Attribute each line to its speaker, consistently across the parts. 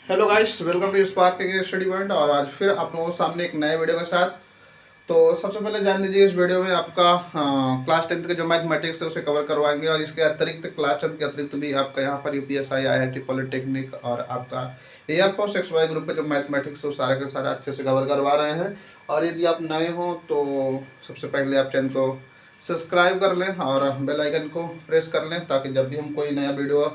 Speaker 1: Hello guys, welcome to Spark के study point. और आज फिर आप लोगों के सामने एक नए वीडियो के साथ। तो सबसे पहले जान लीजिए, इस वीडियो में आपका क्लास 10th के जो मैथमेटिक्स है उसे कवर करवाएंगे। और इसके अतिरिक्त क्लास 10th के अतिरिक्त भी आपका यहाँ पर यूपीएसआई, आईआईटी पॉलिटेक्निक और आपका एयरफोर्स XY ग्रुप के जो मैथमेटिक्स है वो सारे के सारे अच्छे से कवर करवा रहे हैं। और यदि आप नए हो तो सबसे पहले आप चैनल को सब्सक्राइब कर लें और बेल आइकन को प्रेस कर लें, ताकि जब भी हम कोई नया वीडियो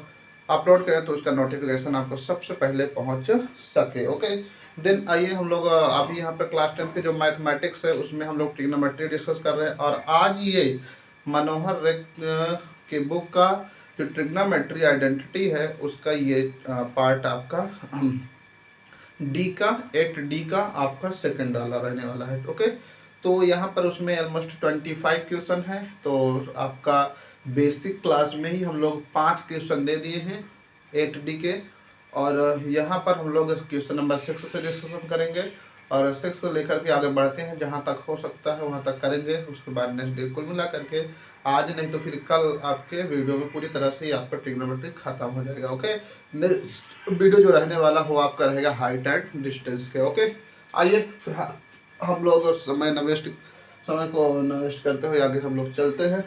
Speaker 1: अपलोड करें तो उसका नोटिफिकेशन आपको सबसे पहले पहुंच सके। ओके, देन आइए हम लोग अभी यहाँ पे क्लास 10th के जो मैथमेटिक्स है उसमें हम लोग ट्रिग्नोमेट्री डिस्कस कर रहे हैं। और आज ये मनोहर रेख के बुक का जो ट्रिग्नोमेट्री आइडेंटिटी है उसका ये पार्ट आपका डी का 8D का आपका सेकंड वाला रहने वाला है। ओके, तो यहाँ पर उसमें ऑलमोस्ट 25 क्वेश्चन है। तो आपका बेसिक क्लास में ही हम लोग 5 क्वेश्चन दे दिए हैं 8D के। और यहाँ पर हम लोग क्वेश्चन नंबर 6 से डिस्कशन करेंगे और 6 से लेकर के आगे बढ़ते हैं, जहाँ तक हो सकता है वहाँ तक करेंगे। उसके बाद नेक्स्ट डे कुल मिला करके आज नहीं तो फिर कल आपके वीडियो में पूरी तरह से आपका ट्रिग्नोमेट्री खत्म हो जाएगा। ओके, नेक्स्ट वीडियो जो रहने वाला हो आपका रहेगा हाइट एंड डिस्टेंस के। ओके, आइए फिर हम लोग समय को न वेस्ट करते हुए आगे हम लोग चलते हैं।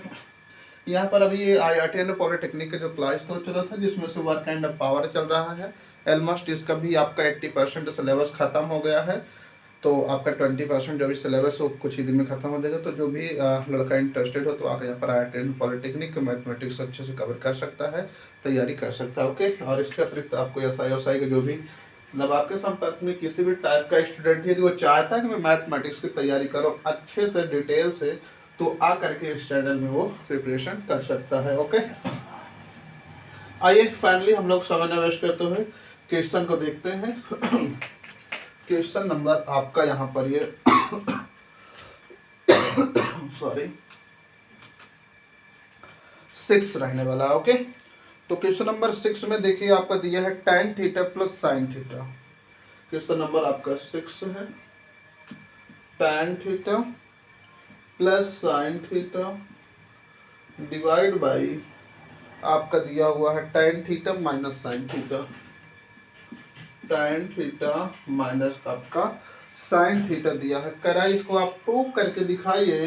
Speaker 1: यहाँ पर अभी ये IIT एंड पॉलिटेक्निक का जो क्लास तो चला था, जिसमें से वर्क एंड पावर चल रहा है। ऑलमोस्ट इसका भी आपका 80% सिलेबस खत्म हो गया है। तो आपका 20% जो भी सिलेबस हो कुछ ही दिन में खत्म हो जाएगा। तो जो भी लड़का इंटरेस्टेड हो तो आकर यहाँ पर IIT एंड पॉलिटेक्निक मैथमेटिक्स अच्छे से कवर कर सकता है, तैयारी कर सकता है। ओके, और इसके अतिरिक्त आपको SI के जो भी मतलब आपके संपर्क में किसी भी टाइप का स्टूडेंट यदि वो चाहता है कि मैं मैथमेटिक्स की तैयारी करूँ अच्छे से डिटेल से, तो आ करके इस चैनल में वो प्रिपरेशन कर सकता है। ओके, आइए फाइनली हम लोग समय न वेस्ट करते हुए क्वेश्चन को देखते हैं। क्वेश्चन नंबर आपका यहाँ पर ये सॉरी 6 रहने वाला है। ओके, तो क्वेश्चन नंबर 6 में देखिए आपका दिया है tan theta plus sine theta. Question number आपका 6 है, tan theta plus sine theta divide by आपका दिया हुआ है tan theta minus sine theta. tan theta minus आपका साइन थीटा दिया है। करा इसको आप प्रूव करके दिखाइए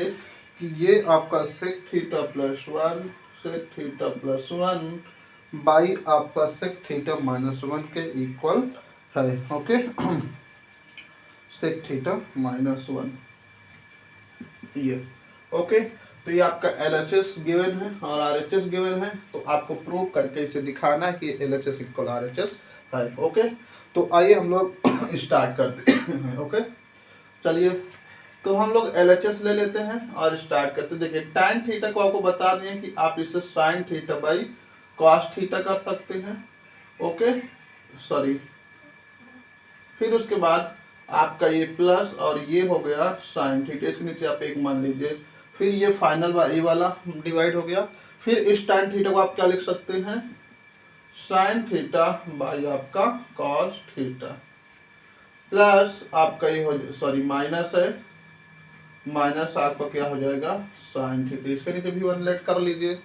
Speaker 1: कि ये आपका sec theta plus 1 sec theta plus 1 by आपका sec थीटा माइनस 1 के इक्वल है। ओके, sec थीटा माइनस 1 ये। ओके, तो ये आपका LHS गिवन है और RHS गिवन है। तो आपको प्रूव करके इसे दिखाना है कि LHS इक्वल RHS है। ओके, तो आइए हम लोग स्टार्ट करते हैं। ओके, चलिए तो हम लोग LHS ले लेते हैं और स्टार्ट करते हैं। देखिए tan थीटा को आपको बता दें कि आप इसे sin theta by cos theta कर सकते हैं। ओके, सॉरी, फिर उसके बाद आपका ये प्लस और ये हो गया sin थीटा, इसके नीचे आप एक मान लीजिए। फिर ये फाइनल ये वाला डिवाइड हो गया। फिर इस tan थीटा को आप क्या लिख सकते हैं, sin थीटा बाई आपका cos थीटा प्लस आपका ये हो सॉरी माइनस है, माइनस आपका क्या हो जाएगा sin थीटा। इसके नीचे भी 1 लेट कर लीजिए।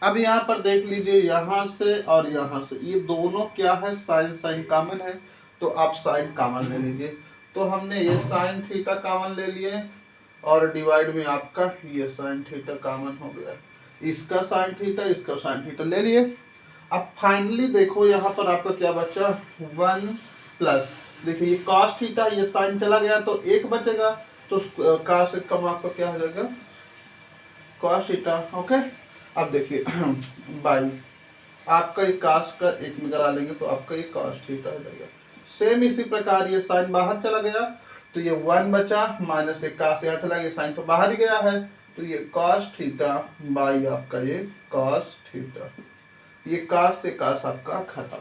Speaker 1: अब यहाँ पर देख लीजिए, यहाँ से और यहाँ से ये दोनों क्या है साइन कॉमन है, तो आप साइन कॉमन ले लीजिए। तो हमने ये sin थीटा कॉमन ले लिए और डिवाइड में आपका ये sin थीटा कॉमन हो गया। इसका sin थीटा इसका sin थीटा ले लिए। अब फाइनली देखो यहाँ पर आपका क्या बचा 1 प्लस, देखिए ये cos थीटा ये sin चला गया तो 1 बचेगा। तो cos से कम आपका क्या हो जाएगा cos थीटा। ओके, अब देखिए बाई आपका ये cos का 1 में करा लेंगे तो आपका ये cos थीटा हो जाएगा। सेम इसी प्रकार ये sin बाहर चला गया तो ये 1 बचा, माइनस एक cos यहाँ चला गया, sin तो बाहर ही गया है, तो ये cos थीटा बाई आपका ये cos थीटा। ये cos से cos आपका खत्म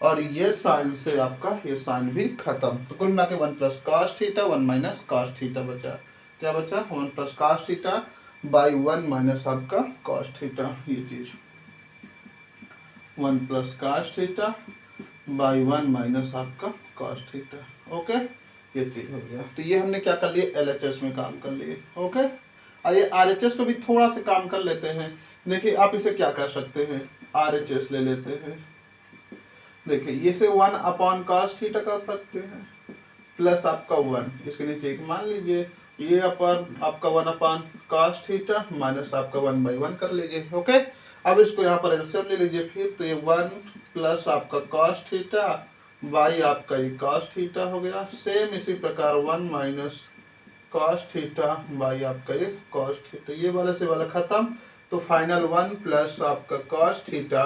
Speaker 1: और ये sin से आपका ये sin भी खत्म। तो कुल मिला के 1 plus cos theta 1 minus cos theta बचा। क्या बचा 1 plus cos theta by 1 minus आपका cos थीटा। ये चीज 1 plus cos theta by 1 minus आपका cos थीटा। ओके, ये चीज हो गया। तो ये हमने क्या कर लिया LHS में काम कर लिए। ओके, आइए RHS को भी थोड़ा सा काम कर लेते हैं। देखिए आप इसे क्या कर सकते हैं, RHS ले लेते हैं। देखिए ये से 1/cos थीटा कर सकते हैं प्लस आपका 1, इसके नीचे एक मान लीजिए, ये अपन आपका 1/cos थीटा माइनस आपका 1/1 कर लीजिए। ओके, अब इसको यहाँ पर एलसीएम ले लीजिए फिर, तो ये 1 प्लस आपका cos थीटा बाई आपका ये cos थीटा हो गया। सेम इसी प्रकार 1 माइनस cos थीटा बाई आपका ये cos थीटा, ये वाला से वाला खत्म। तो फाइनल 1 प्लस आपका cos थीटा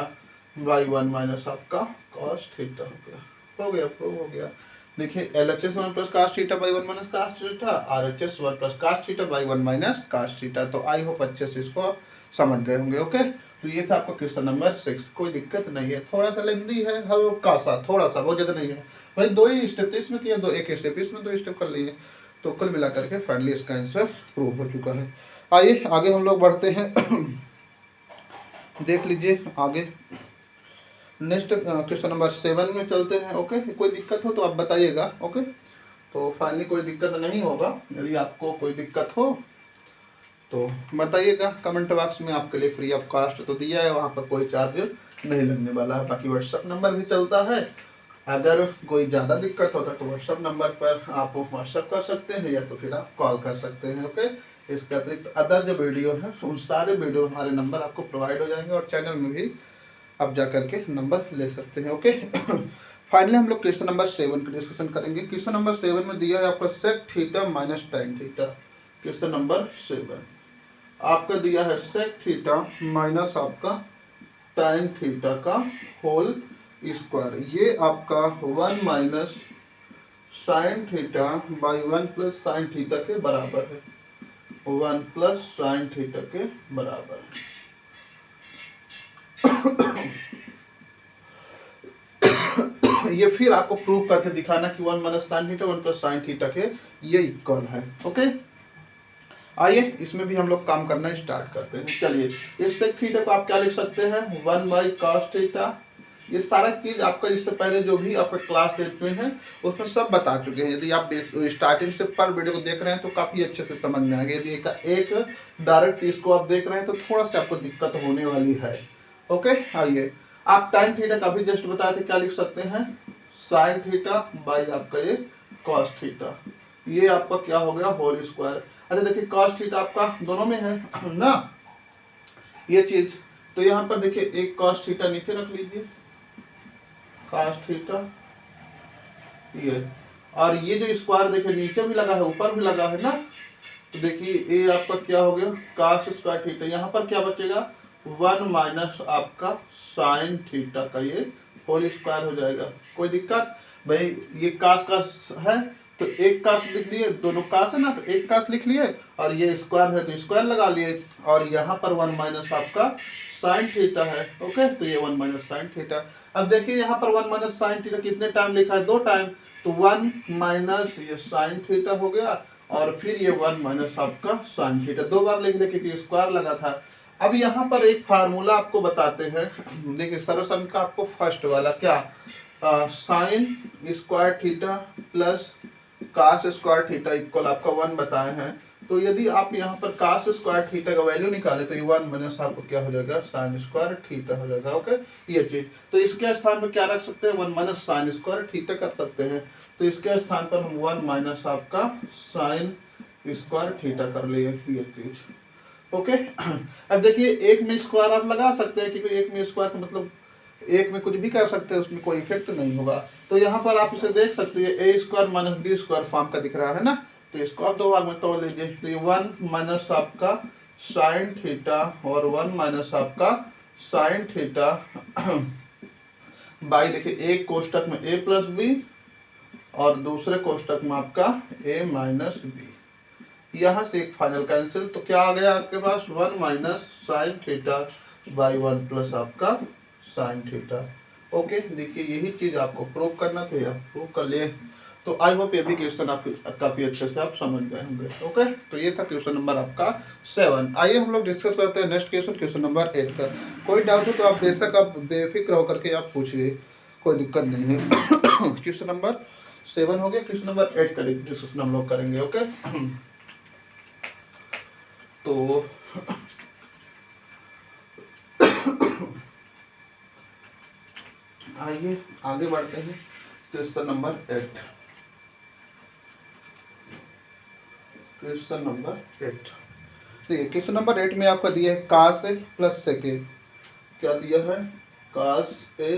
Speaker 1: बाई 1 माइनस आपका cos थीटा हो गया, प्रूव हो गया। देखिए LHS 1 plus cos theta by 1 minus cos theta, RHS 1 plus cos theta by 1 minus cos theta. तो आई होप अच्छे से इसको आप समझ गए होंगे। ओके, तो ये था आपका क्वेश्चन नंबर 6। कोई दिक्कत नहीं है, थोड़ा सा लेंदी है, हल्का सा, थोड़ा सा, बहुत ज़्यादा नहीं है भाई। 2 ही स्टेप इसमें किया, एक स्टेप इसमें, 2 स्टेप कर लिए, तो कुल मिला करके फाइनली इसका आंसर प्रूव हो चुका है। आइए आगे हम लोग बढ़ते हैं। देख लीजिए आगे नेक्स्ट क्वेश्चन नंबर 7 में चलते हैं। ओके, कोई दिक्कत हो तो आप बताइएगा। ओके, तो फाइनली कोई दिक्कत नहीं होगा, यदि आपको कोई दिक्कत हो तो बताइएगा कमेंट बॉक्स में, आपके लिए फ्री ऑफ कॉस्ट तो दिया है, वहाँ पर कोई चार्ज नहीं लगने वाला है। बाकी व्हाट्सअप नंबर भी चलता है, अगर कोई ज़्यादा दिक्कत होता है तो व्हाट्सअप नंबर पर आप व्हाट्सअप कर सकते हैं या तो फिर आप कॉल कर सकते हैं। ओके, इसके अतिरिक्त अदर जो वीडियो है उन सारे वीडियो हमारे नंबर आपको प्रोवाइड हो जाएंगे और चैनल में भी आप जा करके नंबर ले सकते हैं। ओके, फाइनली हम लोग क्वेश्चन नंबर 7 का डिस्कशन करेंगे। क्वेश्चन नंबर 7 में दिया है आपका sec theta minus tan theta. Question number 7 आपका दिया है सेक थीटा माइनस आपका tan थीटा का होल स्क्वायर, ये आपका 1 minus sine theta by 1 plus sine theta के बराबर है, 1 प्लस साइन थीटा के बराबर है। ये फिर आपको प्रूव करके दिखाना कि 1 minus sine theta 1 plus sine theta के ये इक्वल है। ओके, आइए इसमें भी हम लोग काम करना स्टार्ट करते हैं। चलिए, इस सेक थीटा को आप क्या लिख सकते हैं, 1 बाई कॉस थीटा। ये सारा चीज आपका इससे पहले जो भी आपका क्लास लेते हैं उसमें सब बता चुके हैं। यदि आप स्टार्टिंग से पर वीडियो को देख रहे हैं तो काफ़ी अच्छे से समझ में आ गया। यदि एक डायरेक्ट इसको आप देख रहे हैं तो थोड़ा सा आपको दिक्कत होने वाली है। ओके, आइए आप tan थीटा का भी जस्ट बताए थे, क्या लिख सकते हैं, साइन थीटा बाई आपका ये कॉस थीटा, ये आपका क्या हो गया होल स्क्वायर। अच्छा देखिए कॉस थीटा आपका दोनों में है ना ये चीज, तो यहाँ पर देखिए एक कॉस थीटा नीचे रख लीजिए, कॉस थीटा ये, और ये जो स्क्वायर देखिए नीचे भी लगा है ऊपर भी लगा है ना, तो देखिए ये आपका क्या हो गया कॉस स्क्वायर थीटा। यहाँ पर क्या बचेगा 1 माइनस आपका साइन थीटा का ये होल स्क्वायर हो जाएगा। कोई दिक्कत भाई, ये कास है तो एक कास लिख लिए, दोनों कास है ना तो एक कास लिख लिए, और ये स्क्वायर है तो स्क्वायर लगा लिए, और यहाँ पर 1 माइनस आपका साइन थीटा है। ओके, तो ये 1 माइनस साइन थीटा। अब देखिए यहाँ पर 1 माइनस साइन थीटा कितने टाइम लिखा है, 2 टाइम, तो 1 माइनस ये साइन थीटा हो गया, और फिर ये 1 माइनस आपका साइन थीटा, 2 बार लिख ले क्योंकि स्क्वायर लगा था। अब यहाँ पर एक फार्मूला आपको बताते हैं, देखिए सर्वसम का आपको फर्स्ट वाला क्या, sine square theta plus cos square theta equal आपका 1 बताए हैं। तो यदि आप यहाँ पर कास स्क्वायर थीटा का वैल्यू निकाले तो ये 1 माइनस आपको क्या हो जाएगा साइन स्क्वायर थीटा हो जाएगा। ओके, ये चीज, तो इसके स्थान पर क्या रख सकते हैं, 1 माइनस साइन स्क्वायर थीटा कर सकते हैं, तो इसके स्थान पर हम 1 माइनस आपका साइन स्क्वायर थीटा कर लिए ये चीज। ओके, अब देखिए एक में स्क्वायर आप लगा सकते हैं क्योंकि एक में स्क्वायर मतलब एक में कुछ भी कर सकते हैं, उसमें कोई इफेक्ट नहीं होगा। तो यहाँ पर आप इसे देख सकते हैं A square minus B square form का दिख रहा है ना, तो इसको आप 2 भाग में तोड़ लीजिए, तो ये 1 माइनस आपका साइन थीटा और 1 माइनस आपका साइन थीटा बाई देखिए एक कोष्टक में ए प्लस बी और दूसरे कोष्टक में आपका ए माइनस बी, यहाँ से एक फाइनल कैंसिल, तो क्या आ गया आपके पास 1 minus sine theta by 1 plus आपका साइन थीटा। ओके, देखिए यही चीज आपको प्रूव करना था, आप प्रूव कर लिए, तो आई होप ये भी क्वेश्चन आप काफी अच्छे से आप समझ गए होंगे। ओके, तो ये था क्वेश्चन नंबर आपका 7। आइए हम लोग डिस्कस करते हैं नेक्स्ट क्वेश्चन, क्वेश्चन नंबर 8 का। कोई डाउट हो तो आप बेशक आप बेफिक्र होकर के आप पूछिए, कोई दिक्कत नहीं है। क्वेश्चन नंबर 7 हो गया, क्वेश्चन नंबर 8 का डिस्कशन हम लोग करेंगे। ओके, तो आइए आगे बढ़ते हैं। Question number 8। क्वेश्चन नंबर 8 देखिए, क्वेश्चन नंबर 8 में आपका दिया है cos a plus sec a। क्या दिया है? cos a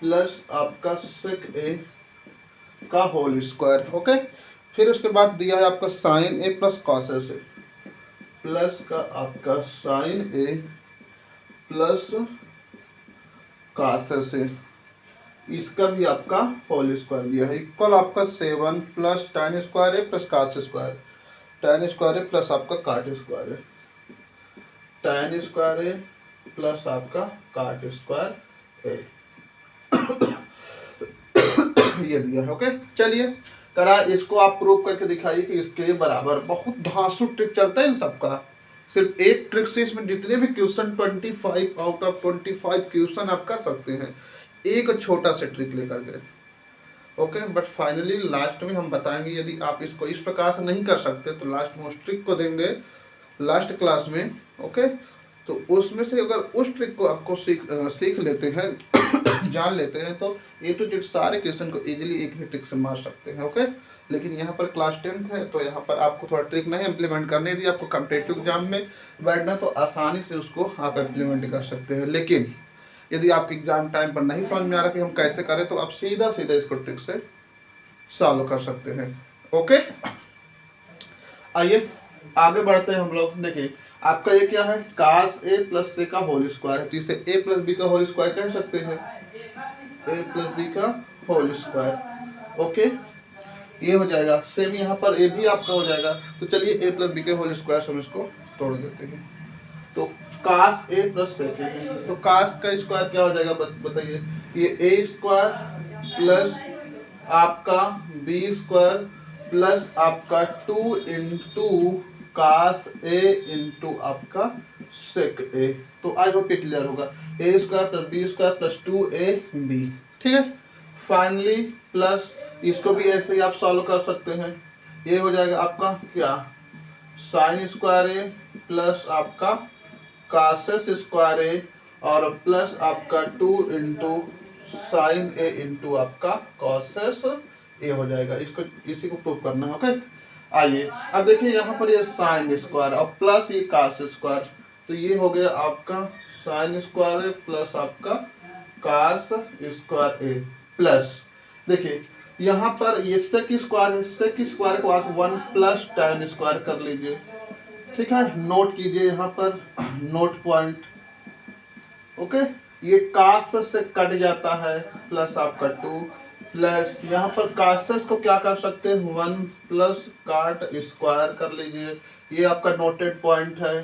Speaker 1: प्लस आपका sec a का होल स्क्वायर। ओके, फिर उसके बाद दिया है आपका sin a plus cos a से प्लस का आपका sin a plus cos a से, इसका भी आपका होल स्क्वायर दिया है, इक्वल आपका 7 प्लस tan स्क्वायर है plus cos square, tan square है प्लस आपका काट स्क्वायर है, tan स्क्वायर है प्लस आपका काट स्क्वायर है। ये दिया है। ओके, चलिए करा, इसको आप प्रूव करके दिखाइए कि इसके बराबर। बहुत धांसू ट्रिक चलता है इन सबका, सिर्फ एक ट्रिक से इसमें जितने भी क्वेश्चन 25 आउट ऑफ 25 क्वेश्चन आप कर सकते हैं एक छोटा सा ट्रिक लेकर के। ओके, बट फाइनली लास्ट में हम बताएंगे, यदि आप इसको इस प्रकार से नहीं कर सकते तो लास्ट में उस ट्रिक को देंगे लास्ट क्लास में। ओके, तो उसमें से अगर उस ट्रिक को आपको सीख लेते हैं जान लेते हैं तो ए टू जेड सारे क्वेश्चन को इजीली एक ही ट्रिक से मार सकते हैं। ओके, लेकिन यहाँ पर क्लास 10th है तो यहाँ पर आपको थोड़ा ट्रिक नहीं इम्प्लीमेंट करने दी, आपको कॉम्पिटिटिव एग्जाम में बैठना तो आसानी से उसको आप इम्प्लीमेंट कर सकते हैं। लेकिन यदि आपके एग्जाम टाइम पर नहीं समझ में आ रहा कि हम कैसे करें तो आप सीधा सीधा इसको ट्रिक से सॉल्व कर सकते हैं। ओके, आइए आगे बढ़ते हैं हम लोग। देखिए आपका ये क्या है, cos a प्लस c का होल स्क्वायर है, तो इसे a प्लस बी का होल स्क्वायर कह सकते हैं, a प्लस बी का होल स्क्वायर। ओके, ये हो जाएगा। सेम यहाँ पर a भी आपका हो जाएगा, तो चलिए a प्लस बी के होल स्क्वायर से हम इसको तोड़ देते हैं। तो cos a plus sec a है, तो cos का स्क्वायर क्या हो जाएगा बताइए, ये a स्क्वायर प्लस आपका b स्क्वायर प्लस आपका 2 इंटू cos a इंटू आपका sec a। तो आई होप ये क्लियर होगा, a square plus b square plus 2ab। ठीक है, फाइनली प्लस इसको भी ऐसे ही आप सॉल्व कर सकते हैं। ये हो जाएगा आपका क्या, sin स्क्वायर a प्लस आपका cos स्क्वायर a और प्लस आपका 2 इंटू साइन a इंटू आपका cos a हो जाएगा। इसको इसी को प्रूव करना है। ओके, आइए अब देखिए यहाँ पर ये साइन स्क्वायर और प्लस ये cos स्क्वायर, तो ये हो गया आपका साइन स्क्वायर प्लस आपका cos स्क्वायर ए प्लस, देखिए यहाँ पर ये सेक स्क्वायर है, सेक स्क्वायर को आप 1 प्लस tan स्क्वायर कर लीजिए। ठीक है, नोट कीजिए यहाँ पर नोट पॉइंट। ओके, ये cos से कट जाता है प्लस आपका 2 प्लस यहाँ पर cos को क्या कर सकते हैं 1 प्लस काट स्क्वायर कर लीजिए, ये आपका नोटेड पॉइंट है।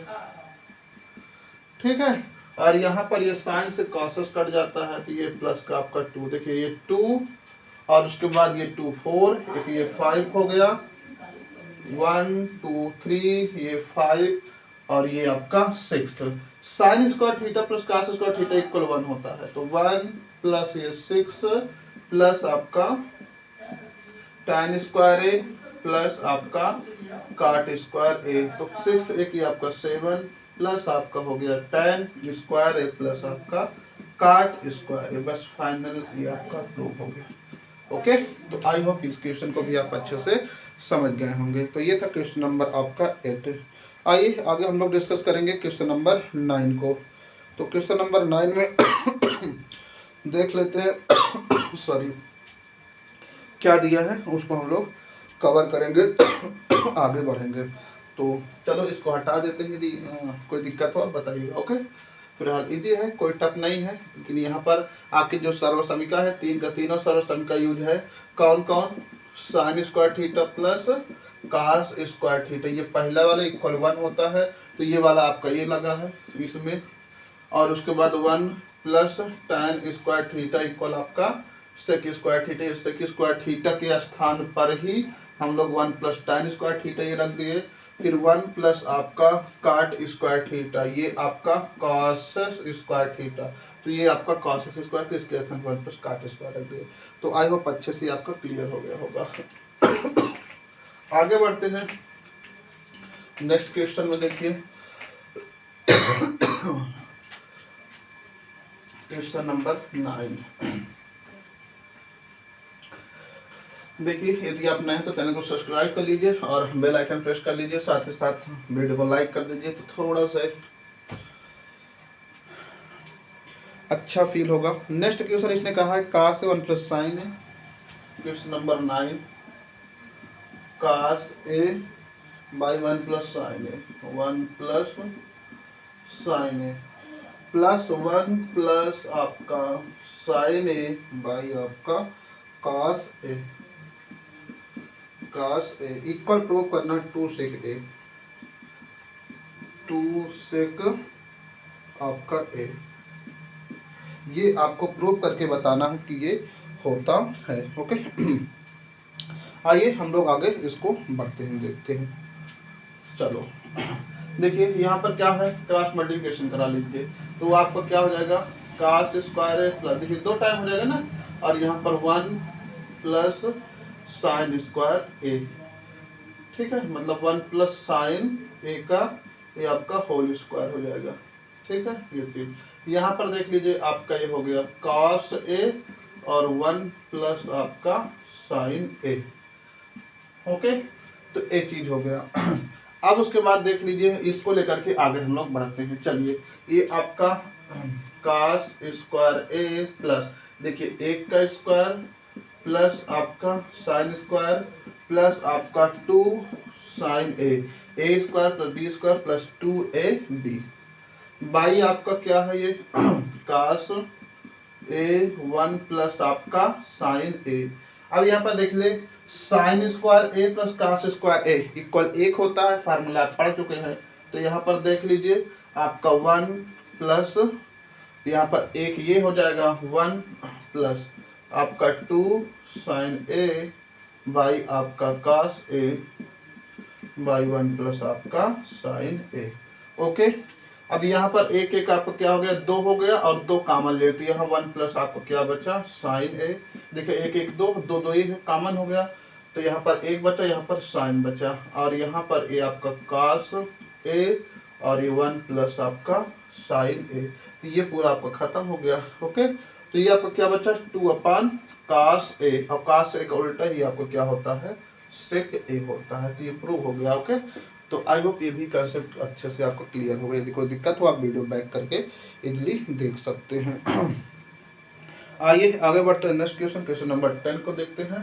Speaker 1: ठीक है, और यहाँ पर ये साइन से cos कट जाता है तो ये प्लस का आपका 2, देखिए ये 2 और उसके बाद ये 2 4, एक ये 5 हो गया, 1 2 3 ये 5 और ये आपका 6। Sign square theta plus cos square theta equal 1 होता है, तो 1 प्लस ये 6 प्लस आपका tan स्क्वायर ए प्लस आपका काट स्क्वायर ए, तो 6 एक ही आपका 7 प्लस आपका हो गया tan स्क्वायर ए प्लस आपका काट स्क्वायर ए। बस फाइनल ये आपका प्रूफ हो गया। ओके, तो आई होप इस क्वेश्चन को भी आप अच्छे से समझ गए होंगे। तो ये था क्वेश्चन नंबर आपका 8। आइए आगे हम लोग डिस्कस करेंगे क्वेश्चन नंबर 9 को। तो क्वेश्चन नंबर 9 में देख लेते हैं सॉरी क्या दिया है, उसको हम लोग कवर करेंगे आगे बढ़ेंगे। तो चलो इसको हटा देते हैं, यदि कोई दिक्कत हो आप बताइएगा। ओके, फिलहाल इजी है, कोई टफ नहीं है, लेकिन यहाँ पर आपकी जो सर्वसमिका है तीनों सर्वसमिका यूज है। कौन कौन, sign square theta plus cos square theta, ये पहला वाला इक्वल 1 होता है, तो ये वाला आपका ये लगा है इसमें, और उसके बाद 1 plus tan square theta equal आपका sec square theta. Sec square theta के स्थान पर ही हम लोग 1 प्लस tan स्क्वायर थीटा ये रख दिए, फिर 1 प्लस आपका काट स्क्वायर थीटा, ये आपका cos स्क्वायर थीटा, तो ये आपका cos स्क्वायर थीटा, इसके स्थान पर 1 प्लस काट स्क्वायर रख दिए। तो आई होप अच्छे से आपका क्लियर हो गया होगा। आगे बढ़ते हैं नेक्स्ट क्वेश्चन में। देखिए क्वेश्चन नंबर 9। देखिए, यदि आप नए हैं तो चैनल को सब्सक्राइब कर लीजिए और बेल आइकन प्रेस कर लीजिए, साथ ही साथ वीडियो को लाइक कर दीजिए तो थोड़ा सा अच्छा फील होगा। नेक्स्ट क्वेश्चन इसने कहा है काश से 1 प्लस साइन है। Question number 9, cos A by 1 plus sine A, 1 plus sine A plus 1 plus आपका साइन ए बाई आपका काश ए, काश ए इक्वल प्रूव करना 2 सेक ए, 2 सेक आपका ए। ये आपको प्रूव करके बताना है कि ये होता है। ओके, आइए हम लोग आगे इसको बढ़ते हैं, देखते हैं। चलो देखिए, यहाँ पर क्या है, क्रॉस मल्टीप्लिकेशन करा लीजिए तो आपका क्या हो जाएगा, काश स्क्वायर ए प्लस, देखिए 2 टाइम हो जाएगा ना, और यहाँ पर 1 प्लस साइन स्क्वायर ए, ठीक है, मतलब 1 प्लस साइन ए का ये आपका होल स्क्वायर हो जाएगा। ठीक है, ये चीज यहाँ पर देख लीजिए, आपका ये हो गया cos ए और 1 प्लस आपका साइन ए। ओके, तो एक चीज हो गया। अब उसके बाद देख लीजिए, इसको लेकर के आगे हम लोग बढ़ते हैं। चलिए, ये आपका cos स्क्वायर ए प्लस, देखिए 1 का स्क्वायर प्लस आपका साइन स्क्वायर प्लस आपका 2 sine A square plus B square plus 2ab by आपका क्या है ये कास ए 1 प्लस आपका साइन ए। अब यहाँ पर देख ले, साइन स्क्वायर ए प्लस कास स्क्वायर ए इक्वल 1 होता है, फार्मूला पढ़ चुके हैं। तो यहाँ पर देख लीजिए, आपका 1 प्लस यहाँ पर एक ये हो जाएगा 1 प्लस आपका 2 साइन ए बाई आपका कास ए बाई 1 प्लस आपका साइन ए। ओके, अब यहाँ पर एक एक आपका क्या हो गया, 2 हो गया और 2 कॉमन ले, तो यहाँ 1 प्लस आपको क्या बचा, साइन ए। देखिए 1 1 2 2 2 1 कॉमन हो गया, तो यहाँ पर 1 बचा, यहाँ पर साइन बचा, और यहाँ पर ए आपका कास ए और ये 1 प्लस आपका साइन ए। तो ये पूरा आपका खत्म हो गया। ओके, तो ये आपका क्या बचा, 2 अपान कास ए, और कास ए का उल्टा ही आपको क्या होता है, सेक ए होता है। तो ये प्रूव हो गया। ओके, तो आई होप ये भी कंसेप्ट अच्छे से आपको क्लियर होगा। यदि कोई दिक्कत हो आप वीडियो बैक करके इजली देख सकते हैं। आइए आगे बढ़ते हैं, नेक्स्ट क्वेश्चन, क्वेश्चन नंबर 10 को देखते हैं।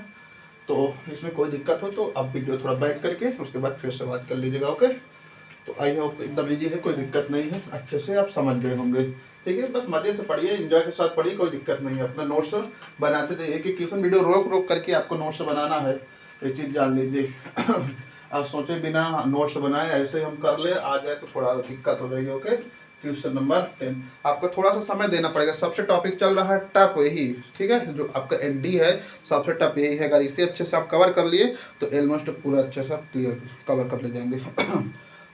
Speaker 1: तो इसमें कोई दिक्कत हो तो आप वीडियो थोड़ा बैक करके उसके बाद फिर से बात कर लीजिएगा। ओके, तो आई होप एकदम ईजी है, कोई दिक्कत नहीं है, अच्छे से आप समझ गए होंगे। ठीक है, बस मजे से पढ़िए, एंजॉय के साथ पढ़िए, कोई दिक्कत नहीं है। अपना नोट्स बनाते रहिए, एक एक क्वेश्चन वीडियो रोक रोक करके आपको नोट्स बनाना है, ये चीज़ जान लीजिए। आप सोचे बिना नोट्स बनाए ऐसे हम कर ले आ जाए तो थोड़ा दिक्कत हो जाएगी। ओके, क्वेश्चन नंबर 10 आपको थोड़ा सा समय देना पड़ेगा। सबसे टॉपिक चल रहा है टफ यही, ठीक है, जो आपका एनडी है सबसे टफ यही है। अगर इसे अच्छे से आप कवर कर लिए तो ऑलमोस्ट पूरा अच्छे से आप क्लियर कवर कर ले जाएंगे।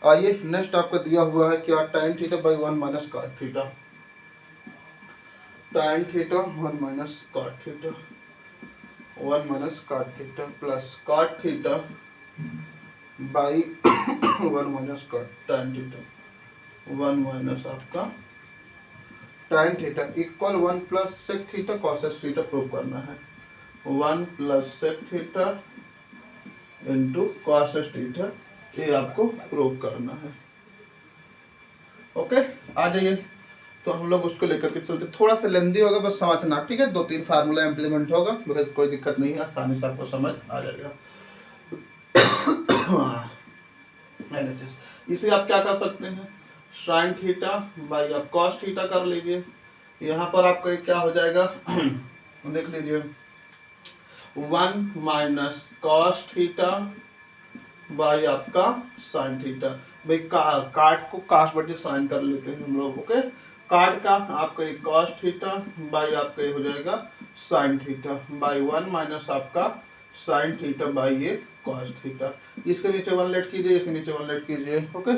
Speaker 1: आइए नेक्स्ट आपका दिया हुआ है क्या, tan theta by 1 minus cot theta, tan theta 1 minus cot theta, 1 minus cot theta plus cot theta by 1 minus tan theta, 1 minus आपका tan theta equal 1 plus sec theta cosec theta prove करना है। 1 plus sec theta into cosec theta, ये आपको prove करना है। Okay, आ जाइए, तो हम लोग उसको लेकर के चलते, थोड़ा सा लेंदी होगा बस समझना। ठीक है, 2-3 फार्मूला इम्प्लीमेंट होगा, मगर कोई दिक्कत नहीं है, आसानी से आपको समझ आ जाएगा। इसे आप क्या कर सकते हैं, साइन थीटा बाई आप कॉस थीटा कर लीजिए। यहाँ पर आपका क्या हो जाएगा, देख लीजिए, 1 माइनस कॉस थीटा बाई आपका साइन थीटा। भाई काट को काश बटे साइन कर लेते हैं हम लोग। ओके, काट का आपका एक कॉस थीटा बाई आपका ये हो जाएगा साइन थीटा बाई 1 माइनस आपका साइन थीटा बाई ये कॉस थीटा। इसके नीचे 1 लेट कीजिए, इसके नीचे 1 लेट कीजिए। ओके,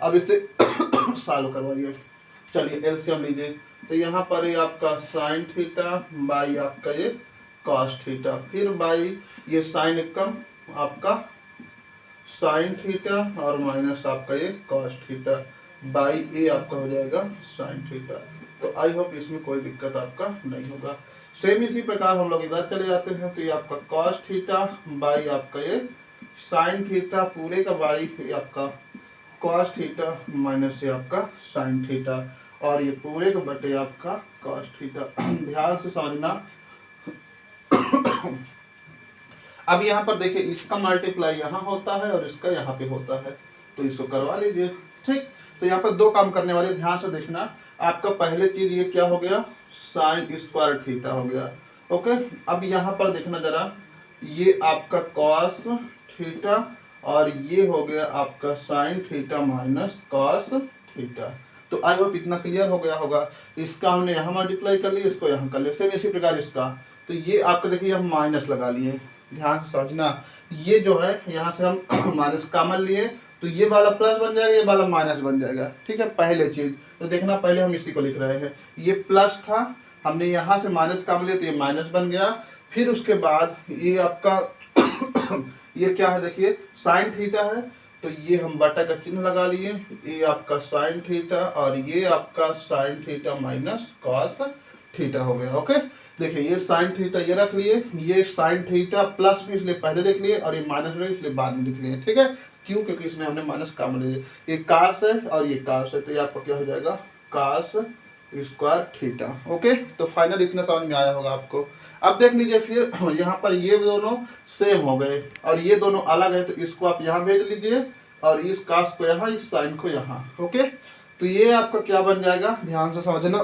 Speaker 1: अब इसे सॉल्व करवाइए। चलिए एलसीएम लीजिए, तो यहाँ पर ये आपका साइन थीटा बाई आपका ये कॉस थीटा, फिर बाई ये साइन एकम आपका साइन थीटा और माइनस आपका ये कॉस थीटा बाई ए आपका हो जाएगा साइन थीटा। तो आई होप इसमें कोई दिक्कत आपका नहीं होगा। सेम इसी प्रकार हम लोग इधर चले जाते हैं, तो ये आपका कॉस थीटा बाई आपका ये साइन थीटा पूरे का बाई ये आपका कॉस थीटा माइनस ये आपका साइन थीटा, और ये पूरे का बटे आपका कॉस थीटा। ध्यान से समझना। अब यहाँ पर देखिए इसका मल्टीप्लाई यहाँ होता है और इसका यहाँ पे होता है, तो इसको करवा लीजिए। ठीक, तो यहाँ पर दो काम करने वाले, ध्यान से देखना। आपका पहले चीज ये क्या हो गया, साइन स्क्वायर थीटा हो गया। ओके, अब यहाँ पर देखना जरा, ये आपका कॉस थीटा और ये हो गया आपका sine theta minus cos theta. तो आई होप इतना क्लियर हो गया होगा। इसका हमने यहाँ मल्टीप्लाई कर लिया, इसको यहाँ कर लिया, सेम इसी प्रकार इसका। तो ये आपका देखिए हम माइनस लगा लिए, ध्यान से समझना। ये जो है यहाँ से हम माइनस कॉमन लिए, तो ये वाला प्लस बन जाएगा, ये वाला माइनस बन जाएगा। ठीक है, पहले चीज तो देखना, पहले हम इसी को लिख रहे हैं, ये प्लस था, हमने यहाँ से माइनस कॉमन लिया तो ये माइनस बन गया। फिर उसके बाद ये आपका ये क्या है देखिए, साइन थीटा है, तो ये हम बटा का चिन्ह लगा लिए, ये आपका साइन थीटा और ये आपका sine theta minus cos theta हो गया। ओके, देखिए ये साइन थीटा ये रख लिए, ये साइन थीटा प्लस भी इसलिए पहले लिख लिए और ये माइनस भी इसलिए बाद में लिख लिए। ठीक है, क्यों, क्योंकि इसमें हमने माइनस कॉमन लिए। ये कास है और ये कास है, तो ये आपका क्या हो जाएगा, कास स्क्वायर थीटा। ओके, तो फाइनल इतना समझ में आया होगा आपको। अब देख लीजिए फिर यहाँ पर ये दोनों सेम हो गए और ये दोनों अलग है, तो इसको आप यहाँ भेज लीजिए और इस कास को यहाँ, इस साइन को यहाँ। ओके, तो ये आपका क्या बन जाएगा, ध्यान से समझना।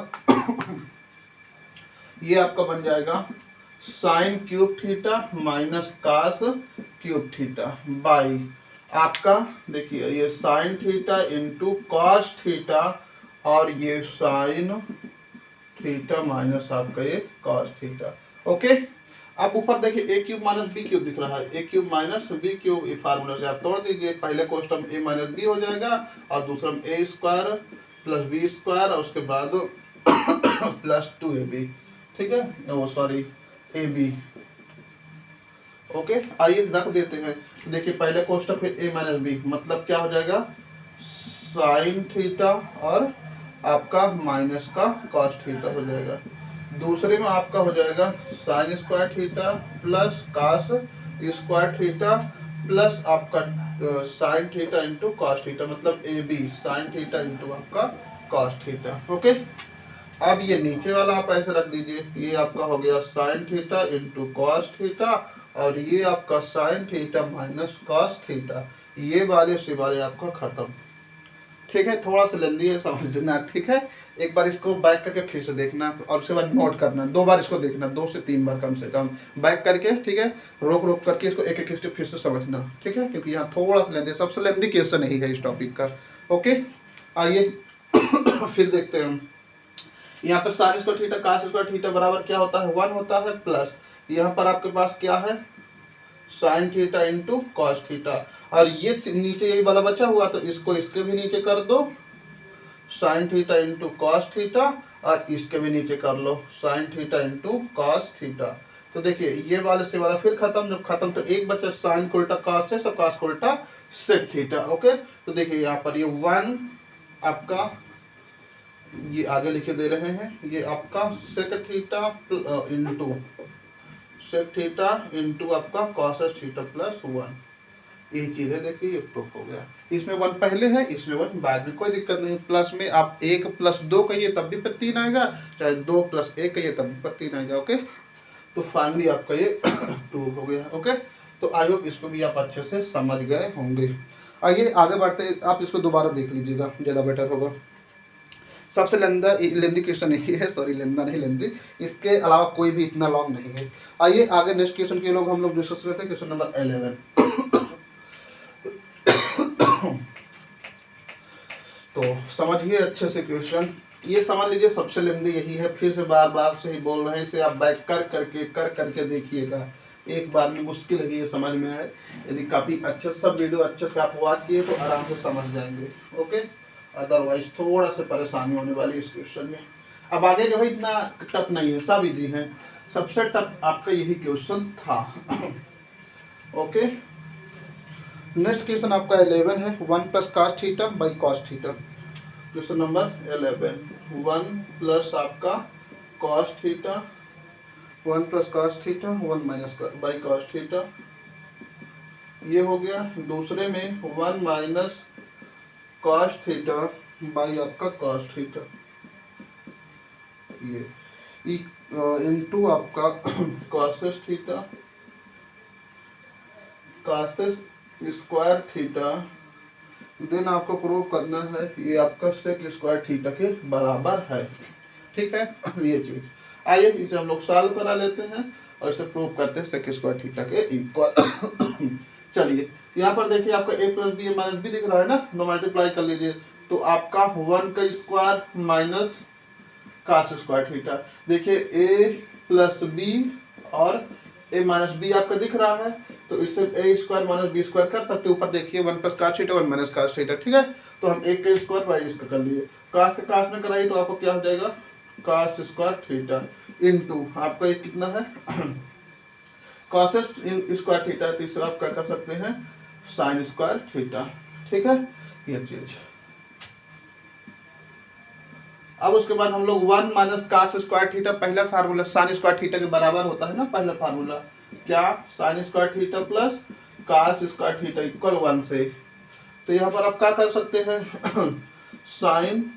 Speaker 1: ये आपका बन जाएगा sine cube theta minus cos cube theta by आपका देखिए ये sine theta into cos theta और ये साइन थीटा माइनस आपका ये कॉस थीटा। ओके, अब ऊपर देखिए ए क्यूब माइनस बी क्यूब दिख रहा है, ए क्यूब माइनस बी क्यूब, ये फार्मूला से आप तोड़ दीजिए। पहले कोष्टक ए माइनस बी हो जाएगा और दूसरा में ए स्क्वायर प्लस बी स्क्वायर और उसके बाद प्लस 2ab। ठीक है, वो सॉरी ए बी। ओके, आइए रख देते हैं। देखिए पहले कोष्टक में ए माइनस बी, मतलब क्या हो जाएगा, साइन थीटा और आपका माइनस का कॉस थीटा हो जाएगा। दूसरे में आपका हो जाएगा sine square theta plus cos square theta plus आपका sine theta into cos theta, मतलब A B sine theta into आपका कॉस थीटा। ओके, अब ये नीचे वाला आप ऐसे रख दीजिए, ये आपका हो गया sign theta into cos theta और ये आपका sine theta minus cos theta, ये वाले से वाले आपका खत्म। ठीक है, थोड़ा सा लेंदी है समझना। ठीक है, एक बार इसको बैक करके फिर से देखना और उसके बाद नोट करना, 2 बार इसको देखना, 2 से 3 बार कम से कम बैक करके। ठीक है, रोक रोक करके इसको एक एक स्टेप फिर से समझना। ठीक है, क्योंकि यहाँ थोड़ा सा लेंदी, सबसे लेंदी क्वेश्चन नहीं है इस टॉपिक का। ओके, आइए फिर देखते हैं हम। यहाँ पर sign square theta cos square theta बराबर क्या होता है, 1 होता है, प्लस यहाँ पर आपके पास क्या है, sign theta into cos theta, और ये नीचे यही वाला बचा हुआ तो इसको इसके भी नीचे कर दो, sine theta into cos theta, और इसके भी नीचे कर लो sine theta into cos theta. तो देखिए ये वाले से वाला फिर खत्म, जब खत्म तो एक बचा साइन को उल्टा कॉस से, सब कॉस को उल्टा सेक थीटा। ओके, तो देखिए यहाँ पर ये 1 आपका ये आगे लिखे दे रहे हैं, ये आपका sec theta into sec theta into आपका कॉस थीटा प्लस 1, ये चीज है। देखिए ये प्रूफ हो गया, इसमें 1 पहले है, इसमें 1 बाद में, कोई दिक्कत नहीं। प्लस में आप 1 + 2 कहिए तब भी पर 3 आएगा, चाहे 2 + 1 कहिए तब भी पर 3 आएगा। ओके, तो फाइनली आपका ये प्रूफ हो गया। ओके, तो आई होप इसको भी आप अच्छे से समझ गए होंगे। आइए आगे बढ़ते, आप इसको दोबारा देख लीजिएगा, ज़्यादा बेटर होगा। सबसे लेंदी क्वेश्चन यही है, सॉरी लेंदा नहीं लेंदी, इसके अलावा कोई भी इतना लॉन्ग नहीं है। आइए आगे नेक्स्ट क्वेश्चन के लोग हम लोग डिस्कस करते हैं, क्वेश्चन नंबर 11। तो समझिए अच्छे से क्वेश्चन, ये समझ लीजिए सबसे लेंदी यही है, फिर से बार बार से ही बोल रहे हैं, इसे आप बैक कर करके देखिएगा, एक बार में मुश्किल है ये समझ में आए। यदि काफ़ी अच्छे सब वीडियो अच्छे से आप वॉच किए तो आराम से समझ जाएंगे। ओके, अदरवाइज थोड़ा सा परेशानी होने वाली इस क्वेश्चन में। अब आगे जो है इतना टफ नहीं है, सब इजी है, सबसे टफ आपका यही क्वेश्चन था। ओके, नेक्स्ट क्वेश्चन आपका 11 है, 1 + cos theta by cos theta. Question number 11। 1 plus आपका cos theta, 1 plus cos theta, 1 minus by cos theta, ये हो गया। दूसरे में 1 माइनस कॉस थीटा बाई आपका कॉस थीटा, ये इनटू आपका cosec theta, cosec square theta, then आपको प्रूव करना है ये आपका सेक स्क्वायर थीटा के बराबर है। ठीक है, ये चीज आइए इसे हम लोग सॉल्व करा लेते हैं और इसे प्रूव करते हैं सेक स्क्वायर थीटा के इक्वल। चलिए यहाँ पर देखिए आपका a plus B minus B दिख रहा है ना, तो मल्टीप्लाई कर लीजिए, तो आपका 1 का square minus cos square theta. देखिए a प्लस बी और a माइनस बी आपका दिख रहा है, तो इससे a square minus B square कर सकते हैं। ऊपर देखिए 1 plus cos theta 1 minus cos theta, ठीक है। तो हम एक का स्क्वायर बाई इसका कर लिए, कास से कास में कराइए तो आपको क्या हो जाएगा, कास स्क्वायर थीटा इनटू आपका ये कितना है कॉसेस स्क्वायर थीटा, तो इसे आप क्या कर सकते हैं साइन स्क्वायर थीटा, ठीक है ये चीज। अब उसके बाद हम लोग 1 माइनस कास स्क्वायर थीटा, पहला फार्मूला साइन स्क्वायर थीटा के बराबर होता है ना, पहला फार्मूला क्या, sine square theta plus cos square theta equal 1 से। तो यहाँ पर आप क्या कर सकते हैं sign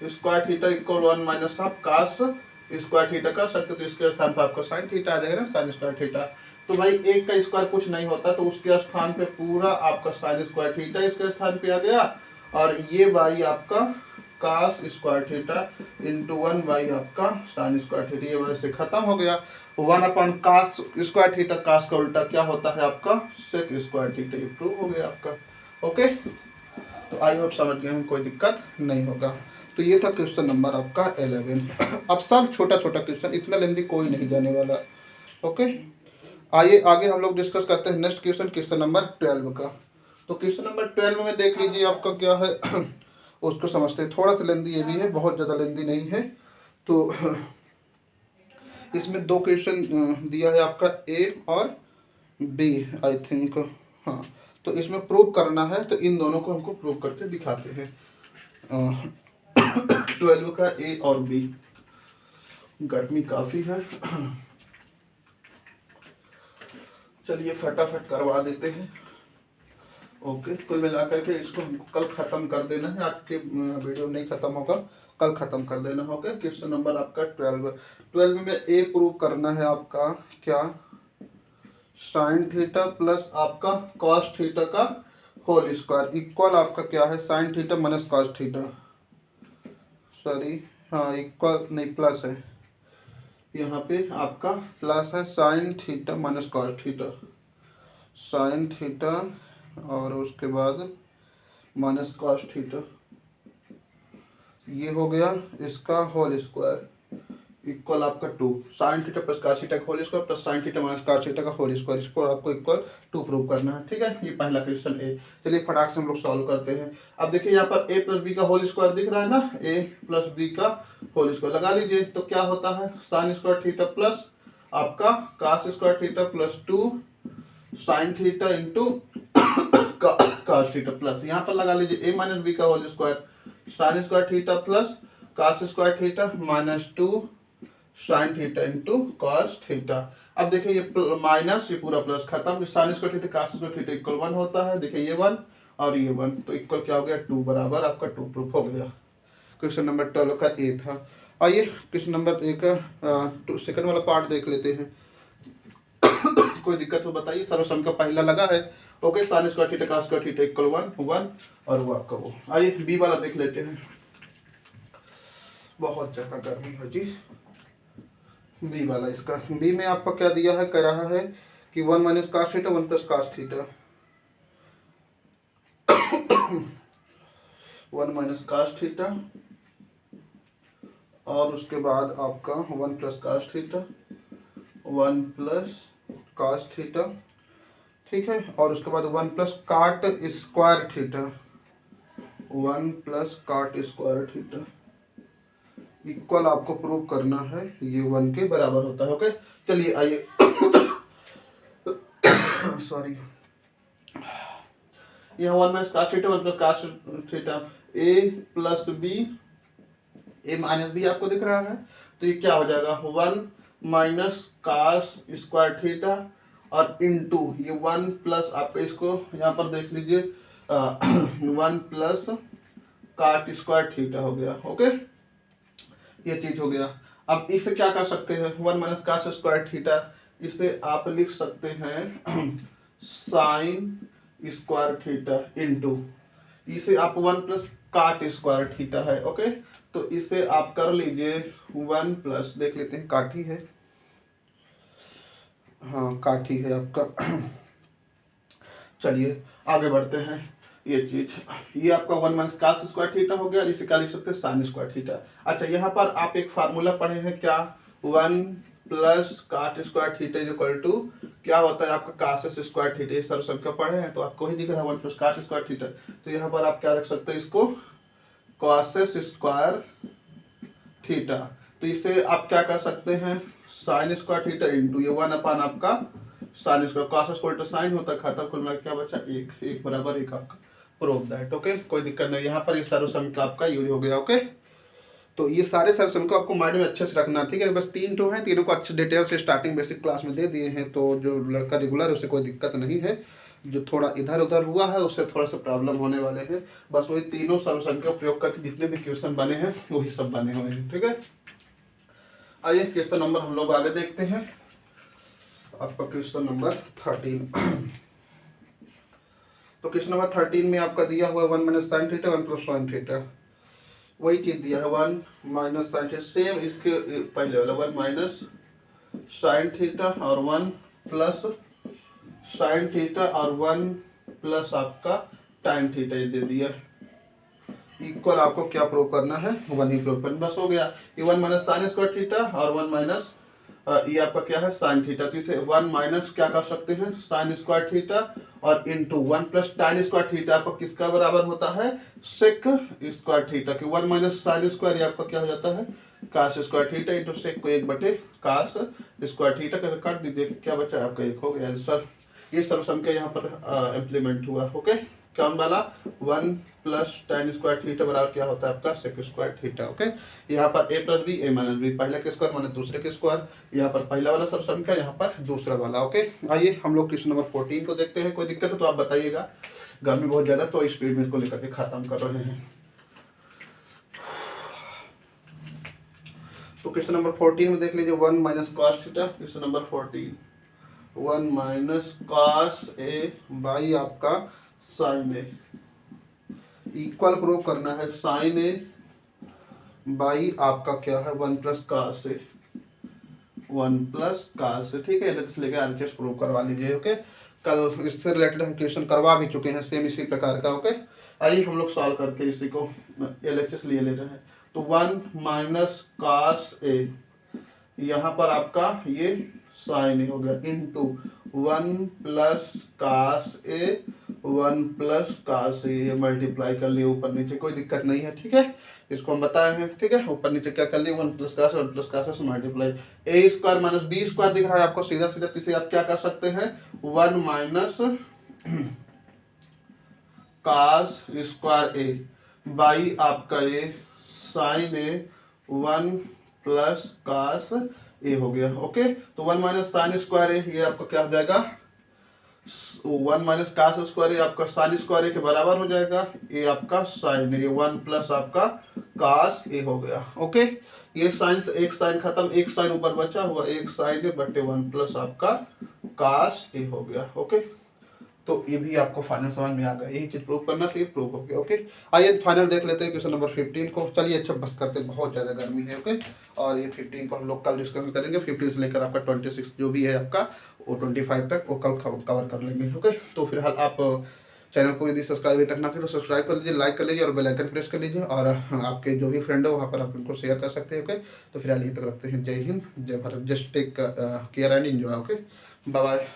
Speaker 1: square theta equal 1 minus आप कास स्क्वायर थीटा कर सकते, तो इसके स्थान पर आपका साइन थीटा आ जाएगा ना, साइन स्क्वायर थीटा। तो भाई एक का स्क्वायर कुछ नहीं होता, तो उसके स्थान पे पूरा आपका साइन स्क्वायर थीटा इसके स्थान पे आ गया, और ये बाई आपका cos square theta into 1 by आपका साइन स्क्वायर थीटा, ये वजह से खत्म हो गया। 1 upon cos square theta, cos का उल्टा क्या होता है आपका सेक स्क्वायर थीटा, ये प्रूव हो गया आपका। ओके, तो आई होप समझ गए हैं, कोई दिक्कत नहीं होगा। तो ये था क्वेश्चन नंबर आपका 11। अब सब छोटा छोटा क्वेश्चन, इतना लेंदी कोई नहीं जाने वाला। ओके, आइए आगे हम लोग डिस्कस करते हैं नेक्स्ट क्वेश्चन, क्वेश्चन नंबर 12 का। तो क्वेश्चन नंबर 12 में देख लीजिए आपका क्या है उसको समझते हैं। थोड़ा सा लेंदी ये भी है, बहुत ज़्यादा लेंदी नहीं है। तो इसमें 2 क्वेश्चन दिया है आपका ए और बी आई थिंक, हाँ। तो इसमें प्रूव करना है, तो इन दोनों को हमको प्रूव करके दिखाते हैं 12 का ए और बी। गर्मी काफ़ी है, चलिए फटाफट करवा देते हैं। ओके, कुल मिलाकर के इसको हमको कल ख़त्म कर देना है, आज के वीडियो नहीं ख़त्म होगा, कल ख़त्म कर देना होगा। क्वेश्चन नंबर आपका 12 में ए प्रूव करना है आपका क्या, साइन थीटा प्लस आपका कॉस थीटा का होल स्क्वायर इक्वल आपका क्या है sign theta minus cos theta, sorry हाँ इक्वल नहीं प्लस है, यहाँ पे आपका प्लस है sign theta minus cos theta, sine theta और उसके बाद माइनस कॉस थीटा, ये हो गया इसका होल स्क्वायर इक्वल आपका 2 sine theta plus cos theta का whole square plus sine theta minus cos theta का होल स्क्वायर, इसको आपको इक्वल 2 प्रूव करना है। ठीक है, ये पहला क्वेश्चन ए। चलिए फटाक से हम लोग सॉल्व करते हैं। अब देखिए यहाँ पर ए प्लस बी का होल स्क्वायर दिख रहा है ना, ए प्लस बी का होल स्क्वायर लगा लीजिए, तो क्या होता है साइन स्क्वायर थीटा प्लस आपका cos square theta plus 2 sine theta into cos theta plus, यहाँ पर लगा लीजिए ए माइनस बी का whole square sine square theta plus cos square theta minus 2 sine theta into cos theta. अब देखिए ये minus ये पूरा प्लस खत्म, sign square theta cos square theta equal 1 होता है, देखिए ये 1 और ये 1, तो इक्वल क्या हो गया 2 बराबर आपका 2 प्रूफ हो गया। क्वेश्चन नंबर 12 का ए था। आइए क्वेश्चन नंबर ए का सेकंड वाला पार्ट देख लेते हैं। कोई दिक्कत हो बताइए, सर्वसम का पहला लगा है। Okay, sign square theta cos square theta equal 1 1 और वो आपका वो। आइए बी वाला देख लेते हैं, बहुत ज़्यादा गर्मी है जी। बी वाला इसका, बी में आपका क्या दिया है, कह रहा है कि 1 minus cos theta 1 plus cos theta 1 minus cos theta और उसके बाद आपका 1 plus cos theta 1 plus cos theta, ठीक है, और उसके बाद 1 plus cot square theta 1 plus cot square theta equal आपको प्रूव करना है ये 1 के बराबर होता है। ओके, चलिए आइए सॉरी, यहाँ 1 minus cos theta 1 plus cos theta, A plus B A minus B आपको दिख रहा है, तो ये क्या हो जाएगा 1 माइनस कास स्क्वायर थीटा और इनटू ये 1 प्लस आपका इसको यहाँ पर देख लीजिए 1 प्लस काट स्क्वायर थीटा हो गया। ओके, ये चीज हो गया। अब इसे क्या कर सकते हैं 1 माइनस कास स्क्वायर थीटा, इसे आप लिख सकते हैं साइन स्क्वायर थीटा इनटू इसे आप 1 प्लस काट स्क्वायर थीटा है। ओके, तो इसे आप कर लीजिए 1 प्लस देख लेते हैं काठी है, हाँ काठी है आपका। चलिए आगे बढ़ते हैं। ये चीज ये आपका 1 माइनस कास स्क्वायर थीटा हो गया, इसे क्या लिख सकते हैं साइन स्क्वायर थीटा। अच्छा, यहाँ पर आप एक फार्मूला पढ़े हैं क्या 1 plus cot square theta is equal to क्या होता है आपका कासेस स्क्वायर थीटा। ये सर्व संख्या पढ़े हैं तो आपको ही दिख रहा है 1 प्लस काट स्क्वायर थीटा। तो यहाँ पर आप क्या रख सकते हैं इसको कॉसेस स्क्वायर थीटा। तो इसे आप क्या कर सकते हैं साइन स्क्वायर थीटा इंटू ये 1 अपान आपका साइन स्क्वायर कॉस स्क्वायर तो साइन होता है, खाता कुल में क्या बचा 1 1 बराबर 1 आपका प्रूव दैट। ओके, कोई दिक्कत नहीं। यहाँ पर ये सर्व संख्या आपका यूज हो गया। ओके, तो ये सारे सर्व को आपको माइंड में अच्छे से रखना, ठीक है। बस 3 तो हैं, तीनों को अच्छे डिटेल से स्टार्टिंग बेसिक क्लास में दे दिए हैं, तो जो लड़का रेगुलर है उसे कोई दिक्कत नहीं है। जो थोड़ा इधर उधर हुआ है उससे थोड़ा सा प्रॉब्लम होने वाले हैं। बस वही तीनों सर्व संख्या प्रयोग करके जितने भी क्वेश्चन बने हैं वही सब बने हुए हैं, ठीक है। आइए क्वेश्चन नंबर हम लोग आगे देखते हैं। आपका क्वेश्चन नंबर 13। तो क्वेश्चन नंबर 13 में आपका दिया हुआ 1 minus sine theta 1 plus sine theta, वही चीज दिया है 1 माइनस साइन थीटा, सेम इसके पहले वाला 1 माइनस साइन थीटा और 1 प्लस साइन थीटा और 1 प्लस आपका टाइन थीटा ये दे दिया। इक्वल आपको क्या प्रूव करना है 1 ही प्रूव करना, बस हो गया। ये 1 माइनस साइन स्क्वायर थीटा और 1 माइनस ये आपका क्या है साइन थीटा। तो इसे 1 माइनस क्या कर सकते हैं साइन स्क्वायर थीटा और इंटू 1 प्लस टाइन स्क्वायर थीटा आपका किसका बराबर होता है सेक स्क्वायर थीटा की 1 माइनस साइन स्क्वायर ये आपका क्या हो जाता है cos square theta into sec को 1 बटे कास स्क्वायर थीटा करके काट दीजिए, क्या बचा आपका 1 हो गया आंसर। ये सर्व संख्या यहाँ पर इम्प्लीमेंट हुआ। ओके, कौन वाला 1 प्लस tan स्क्वायर थीटा बराबर क्या होता है आपका सेक स्क्वायर थीटा। ओके, यहाँ पर a plus B A minus B, पहले के स्क्वायर माइनस दूसरे के स्क्वायर, यहाँ पर पहला वाला सर्व संख्या यहाँ पर दूसरा वाला। ओके, आइए हम लोग क्वेश्चन नंबर 14 को देखते हैं। कोई दिक्कत है तो आप बताइएगा, गर्मी बहुत ज़्यादा तो स्पीड में इसको लेकर के खत्म कर रहे हैं। तो क्वेश्चन नंबर 14 में देख लीजिए 1 minus cos theta. Question number 14 1 minus cos A by आपका साइन ए, इक्वल प्रूव करना है साइन ए बाई आपका क्या है 1 प्लस कास ए 1 प्लस कास ए, ठीक है। एलएचएस लेके आरएचएस प्रूव करवा लीजिए। ओके, कल इससे रिलेटेड हम क्वेश्चन करवा भी चुके हैं सेम इसी प्रकार का। ओके, आइए हम लोग सॉल्व करते हैं इसी को, एलएचएस ले रहे हैं। तो 1 माइनस कास ए यहाँ पर आपका ये साइन ए हो गया इंटू 1 प्लस कास ए 1 प्लस कास ए, ये मल्टीप्लाई कर लिए ऊपर नीचे, कोई दिक्कत नहीं है, ठीक है। इसको हम बताए हैं, ठीक है। ऊपर नीचे क्या कर लिए 1 प्लस कास 1 प्लस कास से मल्टीप्लाई ए स्क्वायर माइनस बी स्क्वायर दिख रहा है आपको, सीधा सीधा इसे आप क्या कर सकते हैं 1 minus cos square A by आपका ये साइन ए 1 प्लस कास ए हो गया। ओके, तो 1 माइनस साइन स्क्वायर ए ये आपका क्या हो जाएगा 1 माइनस कास स्क्वायर ए आपका साइन स्क्वायर ए के बराबर हो जाएगा, ये आपका साइन ए 1 प्लस आपका कास ए हो गया। ओके, ये साइन से एक साइन खत्म, एक साइन ऊपर बचा हुआ, एक साइन ए बटे 1 प्लस आपका कास ए हो गया। ओके, तो ये भी आपको फाइनल समझ में आ गया, यही चीज प्रूव करना चाहिए, प्रूव हो गया। ओके, आइए फाइनल देख लेते हैं क्वेश्चन नंबर 15 को। चलिए अच्छा बस करते हैं, बहुत ज़्यादा गर्मी है। ओके, और ये 15 को हम लोग कल डिस्कस करेंगे, 15 से लेकर आपका 26 जो भी है आपका वो 25 तक वो कल कवर कर लेंगे। ओके, तो फिलहाल आप चैनल को यदि सब्सक्राइब तक ना करें तो सब्सक्राइब कर लीजिए, लाइक कर लीजिए और बेल आइकन प्रेस कर लीजिए, और आपके जो भी फ्रेंड है वहाँ पर आप उनको शेयर कर सकते हैं। ओके, तो फिलहाल यहीं तक रखते हैं। जय हिंद, जय Bharat, just take care and enjoy. Okay, bye bye.